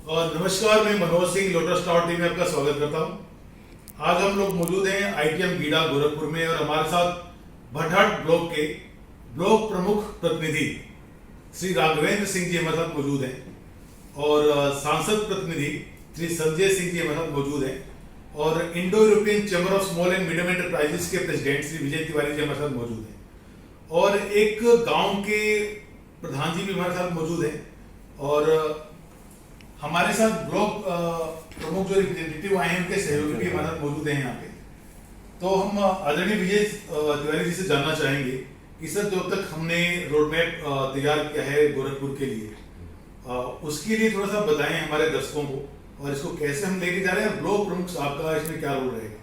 और नमस्कार, मैं Manoj Singh lotus tower team में आपका स्वागत करता हूं। आज हम लोग मौजूद हैं आईटीएम गीडा गोरखपुर में और हमारे साथ भटहट ब्लॉक के ब्लॉक प्रमुख प्रतिनिधि श्री राघवेंद्र सिंह जी हमारे साथ मौजूद हैं और सांसद प्रतिनिधि श्री संजय सिंह जी हमारे साथ मौजूद हैं और Indo European chamber of small and medium enterprises के प्रेसिडेंट श्री विजय तिवारी जी हमारे साथ मौजूद हैं और एक गांव के प्रधान जी भी हमारे साथ मौजूद हैं और हमारे साथ ब्लॉक प्रमुख जो रिप्रेजेंटेटिव आए हैं उनके सहयोगी भी हमारे साथ मौजूद हैं यहाँ पे। तो हम आदरणीय विजय तिवारी जी से जानना चाहेंगे कि सर, जो तक हमने रोड मैप तैयार किया है गोरखपुर के लिए, उसके लिए थोड़ा सा बताएं हमारे दर्शकों को और इसको कैसे हम लेके जा रहे हैं, ब्लॉक प्रमुख साहब का इसमें क्या रोल रहेगा।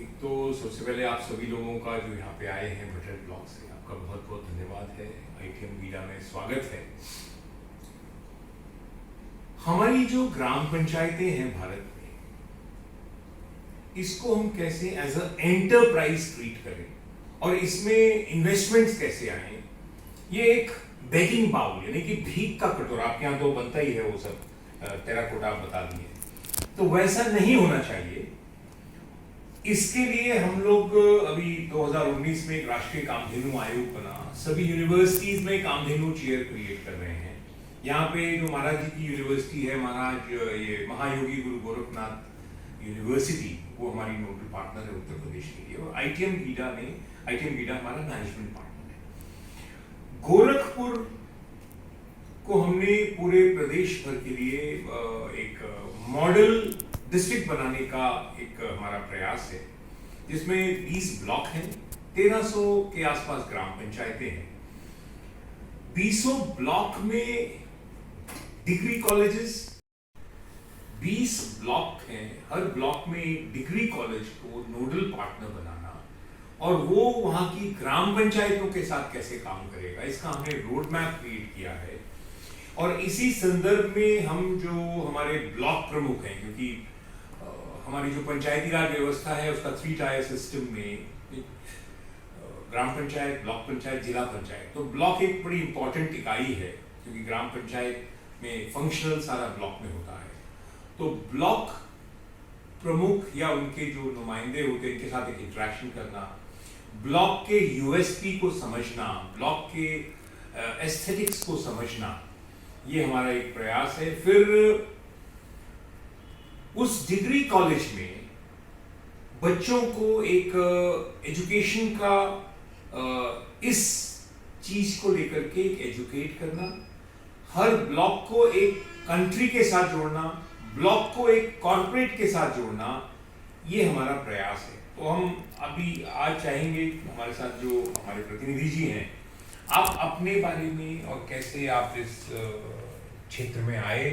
एक तो सबसे पहले आप सभी लोगों का जो यहाँ पे आए हैं भटहट ब्लॉक से, आपका बहुत बहुत धन्यवाद है। आईटीएम गीडा में स्वागत है। हमारी जो ग्राम पंचायतें हैं भारत में, इसको हम कैसे एज अ एंटरप्राइज ट्रीट करें और इसमें इन्वेस्टमेंट्स कैसे आए, ये एक बेगिंग बाउल यानी कि भीख का कटोरा, आपके यहाँ तो बनता ही है वो सब टेराकोटा बता दिए, तो वैसा नहीं होना चाहिए। इसके लिए हम लोग अभी 2019 में एक राष्ट्रीय कामधेनु आयोग बना, सभी यूनिवर्सिटीज में कामधेनु चेयर क्रिएट कर रहे हैं। यहाँ पे जो महाराज जी की यूनिवर्सिटी है, महाराज ये महायोगी गुरु गोरखनाथ यूनिवर्सिटी, वो हमारी नोडल पार्टनर है उत्तर प्रदेश के लिए, और आईटीएम गीडा हमारा मैनेजमेंट पार्टनर है। गोरखपुर को हमने पूरे प्रदेश भर के लिए एक मॉडल डिस्ट्रिक्ट बनाने का एक हमारा प्रयास है, जिसमें 20 ब्लॉक हैं, 1300 के आसपास ग्राम पंचायतें हैं। 20 ब्लॉक में डिग्री कॉलेजेस, 20 ब्लॉक हैं, हर ब्लॉक में एक डिग्री कॉलेज को नोडल पार्टनर बनाना और वो वहां की ग्राम पंचायतों के साथ कैसे काम करेगा, इसका हमने रोड मैप क्रिएट किया है। और इसी संदर्भ में हम जो हमारे ब्लॉक प्रमुख हैं, क्योंकि हमारी जो पंचायती राज व्यवस्था है उसका 3 टायर सिस्टम में ग्राम पंचायत, ब्लॉक पंचायत, जिला पंचायत, तो ब्लॉक एक बड़ी इंपॉर्टेंट इकाई है क्योंकि ग्राम पंचायत में फंक्शनल सारा ब्लॉक में होता है। तो ब्लॉक प्रमुख या उनके जो नुमाइंदे होते हैं, इनके साथ एक इंटरेक्शन करना, ब्लॉक के यूएसपी को समझना, ब्लॉक के एस्थेटिक्स को समझना, ये हमारा एक प्रयास है। फिर उस डिग्री कॉलेज में बच्चों को एक एजुकेशन का इस चीज को लेकर के एक एजुकेट करना, हर ब्लॉक को एक कंट्री के साथ जोड़ना, ब्लॉक को एक कॉर्पोरेट के साथ जोड़ना, ये हमारा प्रयास है। तो हम अभी आज चाहेंगे हमारे साथ जो हमारे प्रतिनिधि जी हैं, आप अपने बारे में और कैसे आप इस क्षेत्र में आए,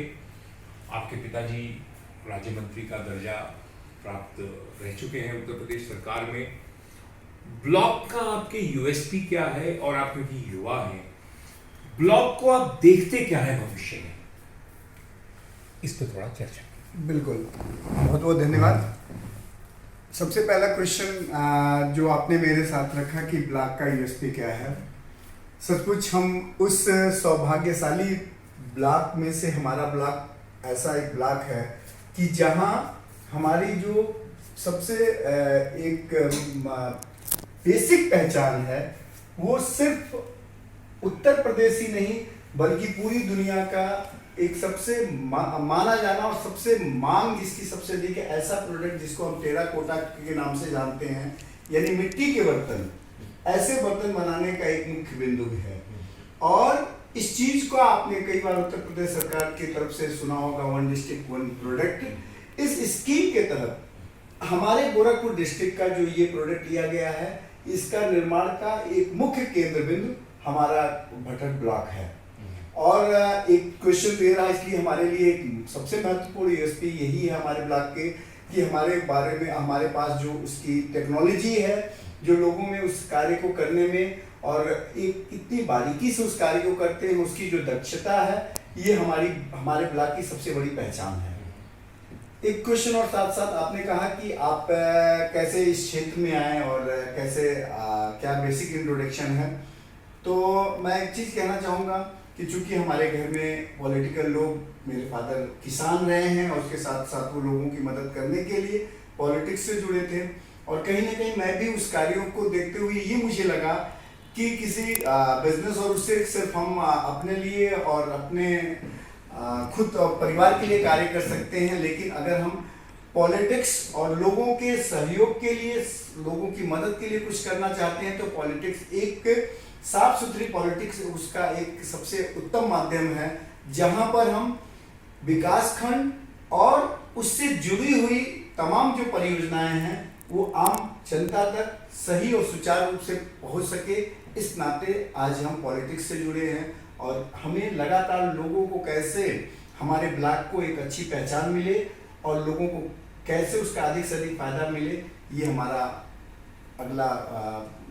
आपके पिताजी राज्य मंत्री का दर्जा प्राप्त रह चुके हैं उत्तर प्रदेश सरकार में, ब्लॉक का आपके यूएसपी क्या है और आप क्योंकि युवा हैं, ब्लॉक को आप देखते क्या है भविष्य में, इस पर थोड़ा चर्चा। बिल्कुल, बहुत बहुत धन्यवाद। सबसे पहला क्वेश्चन जो आपने मेरे साथ रखा कि ब्लॉक का यूएसपी क्या है, सचमुच हम उस सौभाग्यशाली ब्लॉक में से, हमारा ब्लॉक ऐसा एक ब्लॉक है कि जहां हमारी जो सबसे एक बेसिक पहचान है वो सिर्फ उत्तर प्रदेश ही नहीं बल्कि पूरी दुनिया का एक सबसे माना जाना और सबसे मांग जिसकी सबसे अधिक है, ऐसा प्रोडक्ट जिसको हम टेराकोटा के नाम से जानते हैं, यानी मिट्टी के बर्तन, ऐसे बर्तन बनाने का एक मुख्य बिंदु है। और इस चीज को आपने कई बार उत्तर प्रदेश सरकार की तरफ से सुना होगा, 1 डिस्ट्रिक्ट 1 प्रोडक्ट। इस स्कीम के तहत हमारे गोरखपुर डिस्ट्रिक्ट का जो ये प्रोडक्ट लिया गया है, इसका निर्माण का एक मुख्य केंद्र बिंदु हमारा भटहट ब्लॉक है। और एक क्वेश्चन तो ये रहा, इसलिए हमारे लिए एक सबसे महत्वपूर्ण यूएसपी यही है हमारे ब्लॉक के कि हमारे बारे में हमारे पास जो उसकी टेक्नोलॉजी है, जो लोगों में उस कार्य को करने में और एक इतनी बारीकी से उस कार्य को करते हैं, उसकी जो दक्षता है, ये हमारे ब्लॉक की सबसे बड़ी पहचान है। एक क्वेश्चन और साथ साथ आपने कहा कि आप कैसे इस क्षेत्र में आए और कैसे क्या बेसिक इंट्रोडक्शन है। तो मैं एक चीज़ कहना चाहूँगा कि चूंकि हमारे घर में पॉलिटिकल लोग, मेरे फादर किसान रहे हैं और उसके साथ साथ वो लोगों की मदद करने के लिए पॉलिटिक्स से जुड़े थे, और कहीं ना कहीं मैं भी उस कार्यों को देखते हुए ये मुझे लगा कि किसी बिजनेस और उससे सिर्फ हम अपने लिए और अपने खुद और परिवार के लिए कार्य कर सकते हैं, लेकिन अगर हम पॉलिटिक्स और लोगों के सहयोग के लिए, लोगों की मदद के लिए कुछ करना चाहते हैं तो पॉलिटिक्स एक साफ सुथरी पॉलिटिक्स उसका एक सबसे उत्तम माध्यम है, जहां पर हम विकास खंड और उससे जुड़ी हुई तमाम जो परियोजनाएं हैं वो आम जनता तक सही और सुचारू रूप से पहुंच सके। इस नाते आज हम पॉलिटिक्स से जुड़े हैं और हमें लगातार लोगों को कैसे हमारे ब्लॉक को एक अच्छी पहचान मिले और लोगों को कैसे उसका अधिक से अधिक फायदा मिले, ये हमारा अगला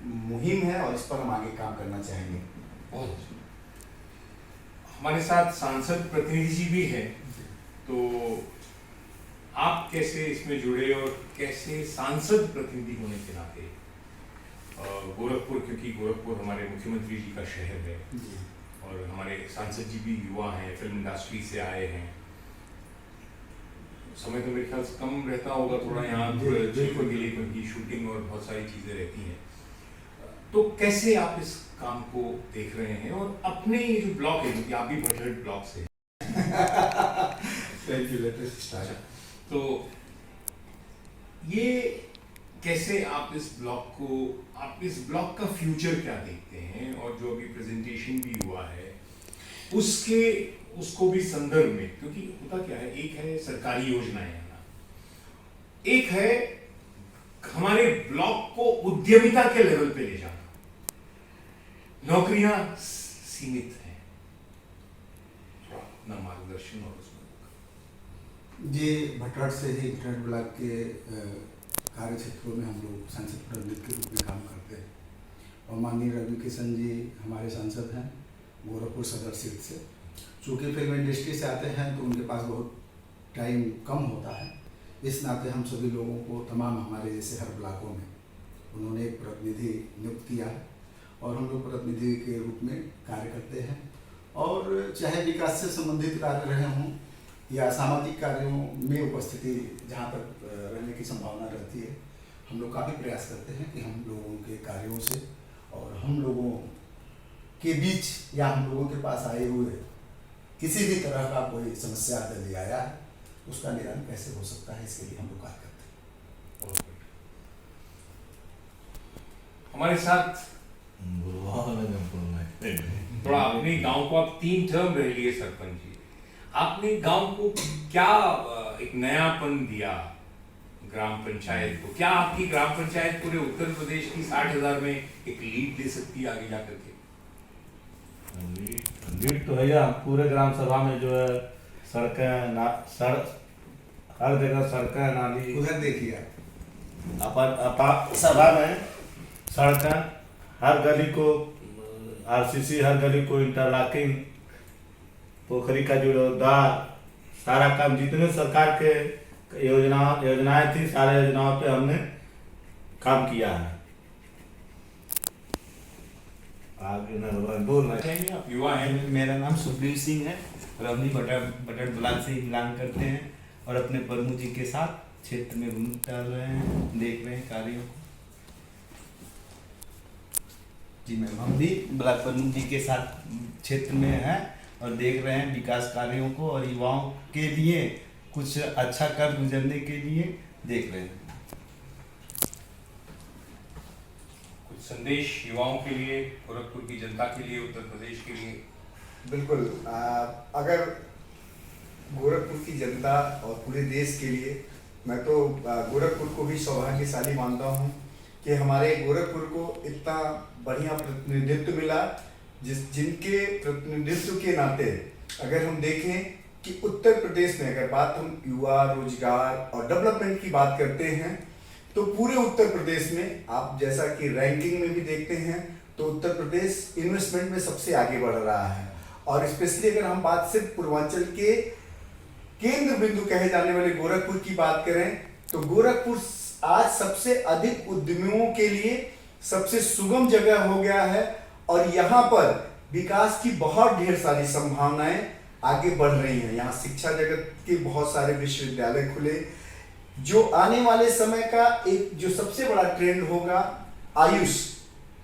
मुहिम है और इस पर हम आगे काम करना चाहेंगे। बहुत हमारे साथ सांसद प्रतिनिधि जी भी हैं, तो आप कैसे इसमें जुड़े और कैसे सांसद प्रतिनिधि होने के नाते गोरखपुर, क्योंकि गोरखपुर हमारे मुख्यमंत्री जी का शहर है और हमारे सांसद जी भी युवा हैं, फिल्म इंडस्ट्री से आए हैं, समय तो मेरे ख्याल से कम रहता होगा थोड़ा यहाँ चीजों के लिए, क्योंकि शूटिंग और बहुत सारी चीजें रहती हैं, तो कैसे आप इस काम को देख रहे हैं और अपने ये जो ब्लॉक है, क्योंकि आप भी भटहट ब्लॉक से thank you, let us start. तो ये कैसे आप इस ब्लॉक का फ्यूचर क्या देखते हैं, और जो अभी प्रेजेंटेशन भी हुआ है उसको भी संदर्भ में, क्योंकि होता क्या है, एक है सरकारी योजनाएं आना, एक है हमारे ब्लॉक को उद्यमिता के लेवल पे ले जाना, नौकरियां सीमित हैं, अपना मार्गदर्शन और उसमें ये भटहट से ही, भटहट ब्लॉक के कार्य क्षेत्रों में हम लोग सांसद प्रतिनिधि के रूप में काम करते हैं और माननीय रवि किशन जी हमारे सांसद हैं गोरखपुर सदर सीट से। चूँकि फिल्म इंडस्ट्री से आते हैं तो उनके पास बहुत टाइम कम होता है, इस नाते हम सभी लोगों को, तमाम हमारे जैसे हर ब्लॉकों में उन्होंने एक प्रतिनिधि नियुक्त किया है और हम लोग प्रतिनिधि के रूप में कार्य करते हैं। और चाहे विकास से संबंधित कार्य रहे हों या सामाजिक कार्यों में उपस्थिति जहाँ तक रहने की संभावना रहती है, हम लोग काफ़ी प्रयास करते हैं कि हम लोगों के कार्यों से और हम लोगों के बीच या हम लोगों के पास आए हुए किसी भी तरह का कोई समस्या यदि आया है उसका निदान कैसे हो सकता है, इसके लिए हम लोग कार्य करते हैं। हमारे साथ थोड़ा अपने गांव को, आप 3 टर्म रह लिए सरपंच जी, आपने गांव को क्या एक नयापन दिया ग्राम पंचायत को? क्या आपकी ग्राम पंचायत पूरे उत्तर प्रदेश की 60,000 में एक लीड ले सकती है आगे जाकर के? लीड तो है, पूरे ग्राम सभा में जो है सड़कें हर जगह सड़कें, नाली, उधर देखिए अपन सभा में सड़कें, हर गली को आरसीसी, हर गली को इंटरलॉकिंग, पोखरी का जीर्णोद्धार, सारा काम जितने सरकार के योजनाएं थी, सारे योजनाओं पे हमने काम किया है। आगे बोलना चाहिए, आप युवा हैं। मेरा नाम सुखदेव सिंह है, रवनी भटहट ब्लॉक से बिलोंग करते हैं और अपने प्रमुख जी के साथ क्षेत्र में घूम टहल रहे हैं, देख रहे हैं कार्यों को। जी मैम, हम भी ब्लॉक प्रमुख जी के साथ क्षेत्र में हैं और देख रहे हैं विकास कार्यों को और युवाओं के लिए कुछ अच्छा कर गुजरने के लिए देख रहे हैं। कुछ संदेश युवाओं के लिए, गोरखपुर की जनता के लिए, उत्तर प्रदेश के लिए? बिल्कुल, अगर गोरखपुर की जनता और पूरे देश के लिए, मैं तो गोरखपुर को भी सौभाग्यशाली मानता हूँ कि हमारे गोरखपुर को इतना बढ़िया प्रतिनिधित्व मिला, जिनके प्रतिनिधित्व के नाते अगर हम देखें कि उत्तर प्रदेश में अगर बात हम युवा, रोजगार और डेवलपमेंट की बात करते हैं तो पूरे उत्तर प्रदेश में आप जैसा कि रैंकिंग में भी देखते हैं तो उत्तर प्रदेश इन्वेस्टमेंट में सबसे आगे बढ़ रहा है। और स्पेशली अगर हम बात सिर्फ पूर्वांचल के केंद्र बिंदु कहे जाने वाले गोरखपुर की बात करें तो गोरखपुर आज सबसे अधिक उद्यमियों के लिए सबसे सुगम जगह हो गया है और यहाँ पर विकास की बहुत ढेर सारी संभावनाएं आगे बढ़ रही हैं। यहाँ शिक्षा जगत के बहुत सारे विश्वविद्यालय खुले। जो आने वाले समय का एक जो सबसे बड़ा ट्रेंड होगा, आयुष,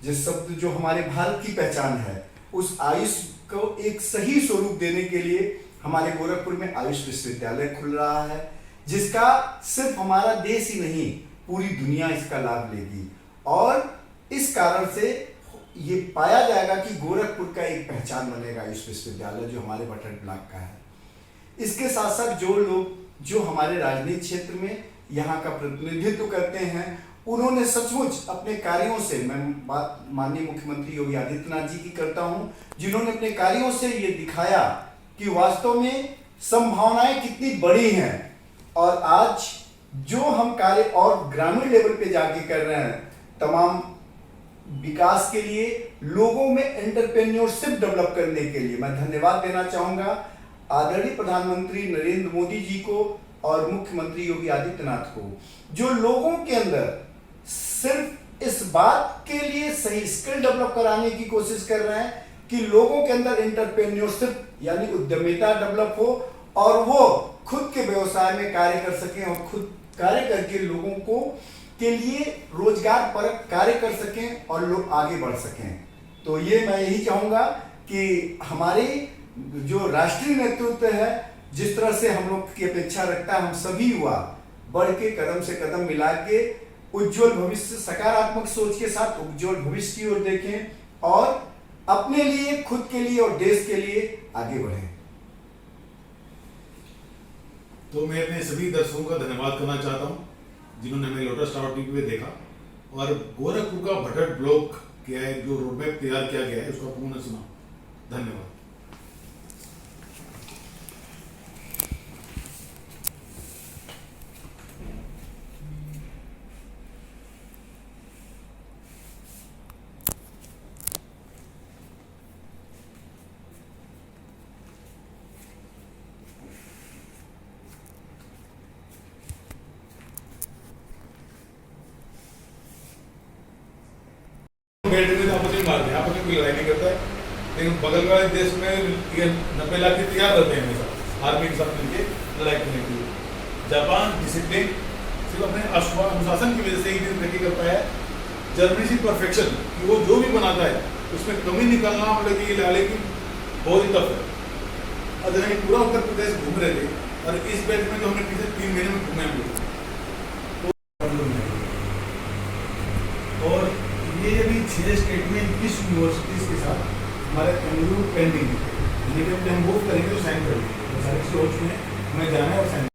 जिस शब्द जो हमारे भारत की पहचान है, उस आयुष को एक सही स्वरूप देने के लिए हमारे गोरखपुर में आयुष विश्वविद्यालय खुल रहा है, जिसका सिर्फ हमारा देश ही नहीं पूरी दुनिया इसका लाभ लेगी। और इस कारण से ये पाया जाएगा कि गोरखपुर का एक पहचान बनेगा आयुष विश्वविद्यालय, जो हमारे भटहट ब्लॉक का है। इसके साथ साथ जो लोग जो हमारे राजनीतिक क्षेत्र में यहाँ का प्रतिनिधित्व करते हैं, उन्होंने सचमुच अपने कार्यों से, मैं बात माननीय मुख्यमंत्री योगी आदित्यनाथ जी की करता हूँ, जिन्होंने अपने कार्यों से ये दिखाया कि वास्तव में संभावनाएं कितनी बड़ी हैं। और आज जो हम कार्य और ग्रामीण लेवल पे जाके कर रहे हैं, तमाम विकास के लिए, लोगों में एंटरप्रेन्योरशिप डेवलप करने के लिए, मैं धन्यवाद देना चाहूंगा आदरणीय प्रधानमंत्री नरेंद्र मोदी जी को और मुख्यमंत्री योगी आदित्यनाथ को, जो लोगों के अंदर सिर्फ इस बात के लिए सही स्किल डेवलप कराने की कोशिश कर रहे हैं कि लोगों के अंदर एंटरप्रेन्योरशिप यानी उद्यमिता डेवलप हो और वो खुद के व्यवसाय में कार्य कर सकें और खुद कार्य करके लोगों को के लिए रोजगार पर कार्य कर सकें और लोग आगे बढ़ सकें। तो ये मैं यही चाहूंगा कि हमारे जो राष्ट्रीय नेतृत्व है, जिस तरह से हम लोग की अपेक्षा रखता है, हम सभी युवा बढ़ के कदम से कदम मिला के उज्जवल भविष्य, सकारात्मक सोच के साथ उज्जवल भविष्य की ओर देखें और अपने लिए, खुद के लिए और देश के लिए आगे बढ़ें। तो मैं अपने सभी दर्शकों का धन्यवाद करना चाहता हूं जिन्होंने हमें लोटस टावर टीवी पे देखा और गोरखपुर का भटहट ब्लॉक क्या है, जो रोडमैप तैयार किया गया है, उसका पूर्ण सुना। धन्यवाद। बेल्ट में आपस में मारते हैं, आपस में कोई लड़ाई नहीं करता है, लेकिन बगल वाले देश में ये 90 लाख के तैयार रहते हैं हमेशा आर्मी के साथ मिलकर लड़ाई करने के लिए। जापान डिसिप्लिन सिर्फ अपने अनुशासन की वजह से ही तरक्की कर पाया है। जर्मनी से परफेक्शन, कि वो जो भी बनाता है उसमें कमी निकालना मतलब कि ये लाले की बहुत ही टफ है। अगर हम पूरा उत्तर प्रदेश घूम रहे थे और इस बैच में जो हमने पिछले 3 महीने में घूमे हम लोग, और ये अभी 6 स्टेट में 21 यूनिवर्सिटीज के साथ हमारे एमओयू पेंडिंग है, लेकिन हम मूव करेंगे तो साइन कर देंगे। सारे हो चुके हैं, हमें जाना है और साइन